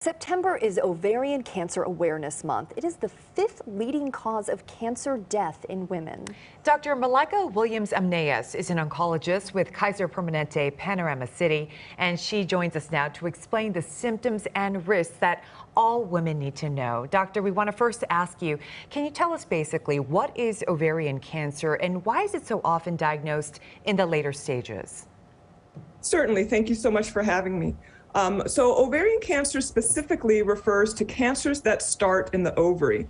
September is Ovarian Cancer Awareness Month. It is the fifth leading cause of cancer death in women. Dr. Malaika Amneus is an oncologist with Kaiser Permanente, Panorama City, and she joins us now to explain the symptoms and risks that all women need to know. Doctor, we want to first ask you, can you tell us basically what is ovarian cancer and why is it so often diagnosed in the later stages? Certainly. Thank you so much for having me. So ovarian cancer specifically refers to cancers that start in the ovary.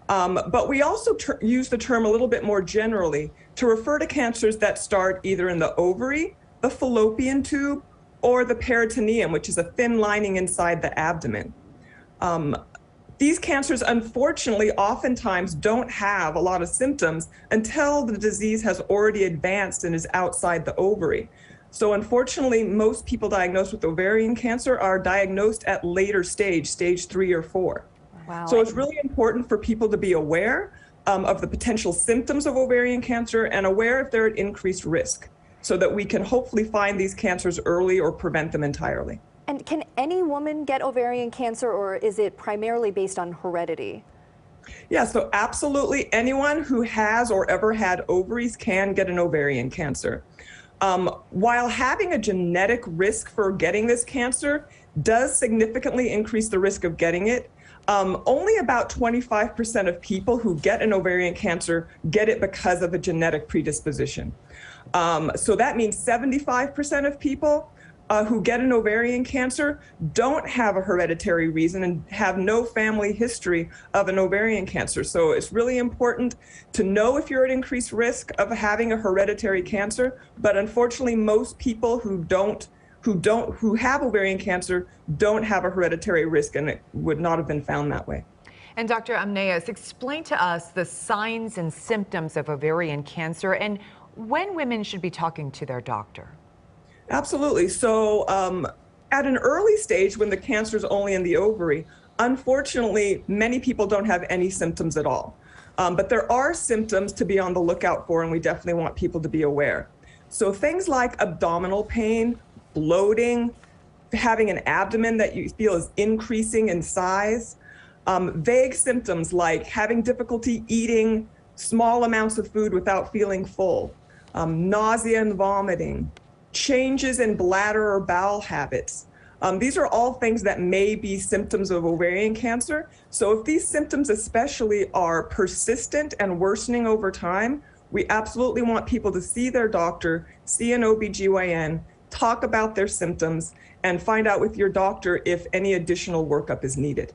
But we also use the term a little bit more generally to refer to cancers that start either in the ovary, the fallopian tube, or the peritoneum, which is a thin lining inside the abdomen. These cancers, unfortunately, oftentimes don't have a lot of symptoms until the disease has already advanced and is outside the ovary. So unfortunately, most people diagnosed with ovarian cancer are diagnosed at later stage 3 or 4. Wow. So it's really important for people to be aware of the potential symptoms of ovarian cancer and aware if they're at increased risk so that we can hopefully find these cancers early or prevent them entirely. And can any woman get ovarian cancer, or is it primarily based on heredity? Yeah, so absolutely anyone who has or ever had ovaries can get an ovarian cancer. While having a genetic risk for getting this cancer does significantly increase the risk of getting it, only about 25% of people who get an ovarian cancer get it because of a genetic predisposition. So that means 75% of people who get an ovarian cancer don't have a hereditary reason and have no family history of an ovarian cancer. So it's really important to know if you're at increased risk of having a hereditary cancer. But unfortunately, most people who have ovarian cancer don't have a hereditary risk, and it would not have been found that way. And Dr. Amneus, explain to us the signs and symptoms of ovarian cancer and when women should be talking to their doctor. Absolutely. So at an early stage, when the cancer is only in the ovary, unfortunately, many people don't have any symptoms at all. But there are symptoms to be on the lookout for, and we definitely want people to be aware. So things like abdominal pain, bloating, having an abdomen that you feel is increasing in size, vague symptoms like having difficulty eating small amounts of food without feeling full, nausea and vomiting, changes in bladder or bowel habits. These are all things that may be symptoms of ovarian cancer. So if these symptoms especially are persistent and worsening over time, we absolutely want people to see their doctor, see an OBGYN, talk about their symptoms, and find out with your doctor if any additional workup is needed.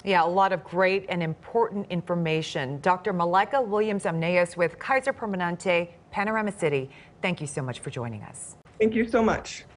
Yeah, a lot of great and important information. Dr. Malaika Amneus with Kaiser Permanente, Panorama City, thank you so much for joining us. Thank you so much.